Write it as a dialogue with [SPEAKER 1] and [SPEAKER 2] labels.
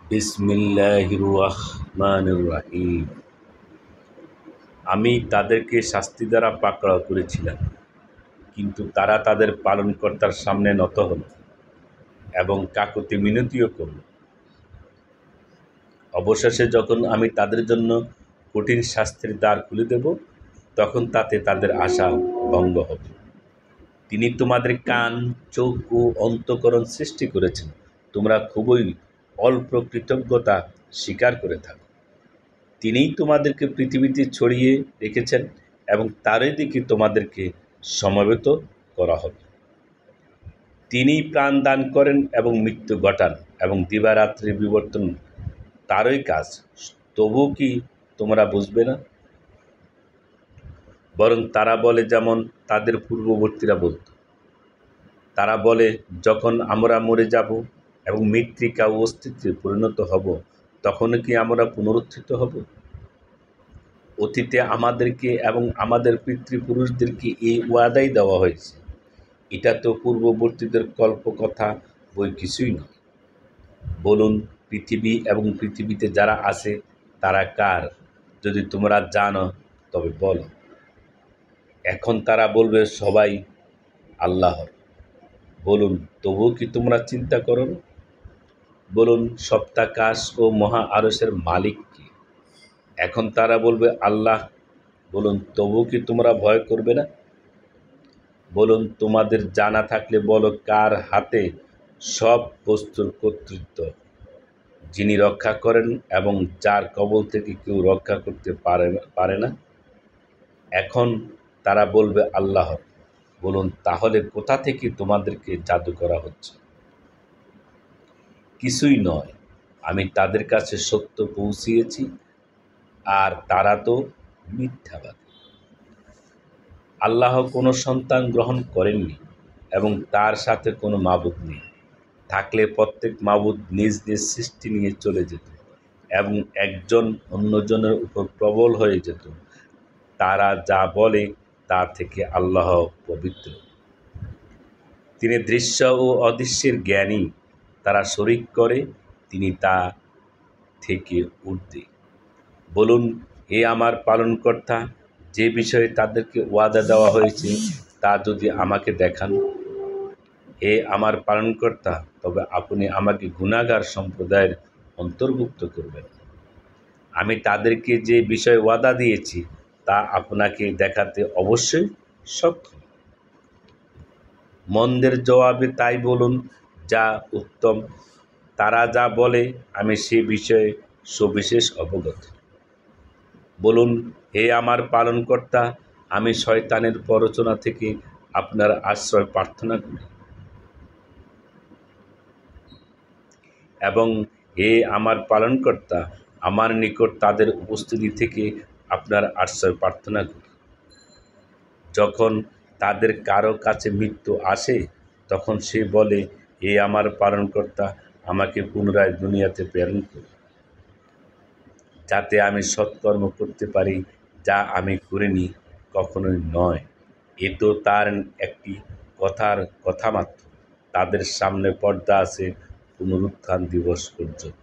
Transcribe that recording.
[SPEAKER 1] বিসমিল্লাহির রহমানির রহিম। আমি তাদেরকে শাস্তি দ্বারা পাকড়াও করেছিলাম, কিন্তু তারা তাদের পালনকর্তার সামনে নত হল এবং কাকুতি মিনতিও করল। অবশেষে যখন আমি তাদের জন্য কঠিন শাস্তির দ্বার খুলে দেব, তখন তাতে তাদের আশা ভঙ্গ হবে। তিনি তোমাদের কান, চোখ ও অন্তঃকরণ সৃষ্টি করেছেন। তোমরা খুবই অল্প কৃতজ্ঞতা স্বীকার করে থাকো। তিনিই তোমাদেরকে পৃথিবীতে ছড়িয়ে রেখেছেন এবং তারই দিকে তোমাদেরকে সমবেত করা হবে। তিনিই প্রাণ দান করেন এবং মৃত্যু ঘটান এবং দিবারাত্রির বিবর্তন তারই কাজ। তবু কি তোমরা বুঝবে না? বরং তারা বলে, যেমন তাদের পূর্ববর্তীরা বলত। তারা বলে, যখন আমরা মরে যাব এবং মৃত্তিকা ও অস্তিত্বে পরিণত হব, তখন কি আমরা পুনরুত্থিত হব? অতীতে আমাদেরকে এবং আমাদের পিতৃপুরুষদেরকে এই ওয়াদাই দেওয়া হয়েছে। এটা তো পূর্ববর্তীদের কল্পকথা বই কিছুই নয়। বলুন, পৃথিবী এবং পৃথিবীতে যারা আছে তারা কার? যদি তোমরা জানো তবে বলো। এখন তারা বলবে, সবাই আল্লাহর। বলুন, তবুও কি তোমরা চিন্তা করো না? বলুন, সপ্তাকাশ ও মহা আরশের মালিক কে? এখন তারা বলবে, আল্লাহ। বলুন, তবুও কি তোমরা ভয় করবে না? বলুন, তোমাদের জানা থাকলে বলো, কার হাতে সব বস্তুর কর্তৃত্ব, যিনি রক্ষা করেন এবং যার কবল থেকে কেউ রক্ষা করতে পারে না। এখন তারা বলবে, আল্লাহর। বলুন, তাহলে কোথা থেকে তোমাদেরকে জাদু করা হচ্ছে? কিছুই নয়। আমি তাদের কাছে সত্য পৌঁছিয়েছি, আর তারা তো মিথ্যাবাদী। আল্লাহ কোনো সন্তান গ্রহণ করেননি এবং তার সাথে কোনো মাবুদ নেই। থাকলে প্রত্যেক মাবুদ নিজ নিজ সৃষ্টি নিয়ে চলে যেত এবং একজন অন্যজনের উপর প্রবল হয়ে যেত। তারা যা বলে তা থেকে আল্লাহ পবিত্র। তিনি দৃশ্য ও অদৃশ্যের জ্ঞানী। তারা শরিক করে, তিনি তা থেকে ঊর্ধ্বে। বলুন, হে আমার পালনকর্তা, যে বিষয়ে তাদেরকে ওয়াদা দেওয়া হয়েছে তা যদি আমাকে দেখান। হে আমার পালনকর্তা, তবে আপনি আমাকে গুনাহগার সম্প্রদায়ের অন্তর্ভুক্ত করবেন। আমি তাদেরকে যে বিষয়ে ওয়াদা দিয়েছি তা আপনাকে দেখাতে অবশ্যই সক্ষম। মন্দের জবাবে তাই বলুন যা উত্তম। তারা যা বলে আমি সে বিষয়ে সবিশেষ অবগত। বলুন, হে আমার পালনকর্তা, আমি শয়তানের প্ররোচনা থেকে আপনার আশ্রয় প্রার্থনা করি এবং হে আমার পালনকর্তা, আমার নিকট তাদের উপস্থিতি থেকে আপনার আশ্রয় প্রার্থনা করি। যখন তাদের কারো কাছে মৃত্যু আসে, তখন সে বলে, হে আমার পালনকর্তা, আমাকে পুনরায় দুনিয়াতে প্রেরণ করুন, যাতে আমি সৎকর্ম করতে পারি যা আমি করিনি কখনোই নয়। এ তো তার একটি কথা মাত্র। তাদের সামনে পর্দা আছে পুনরুত্থান দিবস পর্যন্ত।